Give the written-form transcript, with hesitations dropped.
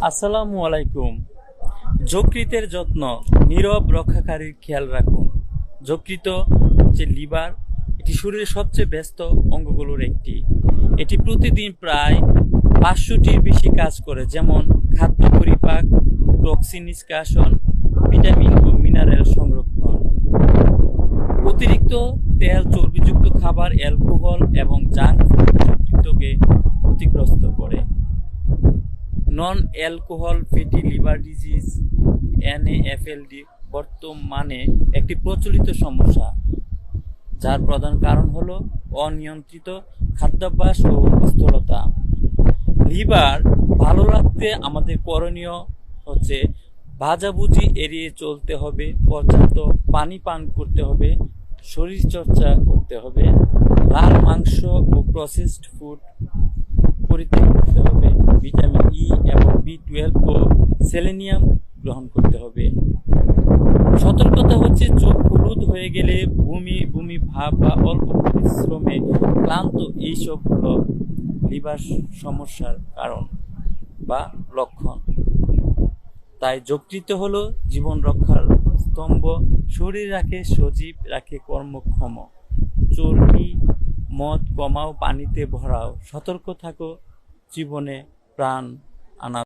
আসসালামু আলাইকুম। যকৃতের যত্ন, নীরব রক্ষাকারীর খেয়াল রাখুন। যকৃত যে লিভার, এটি শরীরের সবচেয়ে ব্যস্ত অঙ্গগুলোর একটি। এটি প্রতিদিন প্রায় 500টির বেশি কাজ করে, যেমন খাদ্য পরিপাক, টক্সিন নিষ্কাশন, ভিটামিন ও মিনারেল সংরক্ষণ। অতিরিক্ত তেল, চর্বিযুক্ত খাবার, অ্যালকোহল এবং জাঙ্ক ফুড যকৃতকে ক্ষতিগ্রস্ত করে। Non alcohol fatty liver disease NAFLD বর্তমানে একটি প্রচলিত সমস্যা, যার প্রধান কারণ হলো অনিয়ন্ত্রিত খাদ্যাভ্যাস ও স্থূলতা। লিভার ভালো রাখতে আমাদের করণীয় হচ্ছে ভাজাভুজি এড়িয়ে চলতে হবে, পর্যাপ্ত পানি পান করতে হবে, শরীরচর্চা করতে হবে, লাল মাংস ও প্রসেসড ফুড পরিত্যাগ করতে হবে, ভিটামিন এবং B12 ও সেলেনিয়াম গ্রহণ করতে হবে। সতর্কতা হচ্ছে চোখ হলুদ হয়ে গেলে, বমি বমি ভাব বা অল্প পরিশ্রমে ক্লান্ত, এইসব হলো লিভার সমস্যার কারণ বা লক্ষণ। তাই যকৃত হলো জীবন রক্ষার স্তম্ভ। শরীর রাখে সজীব, রাখে কর্মক্ষম। চর্বি মদ কমাও, পানিতে ভরাও, সতর্ক থাকো, জীবনে প্রাণ আনা।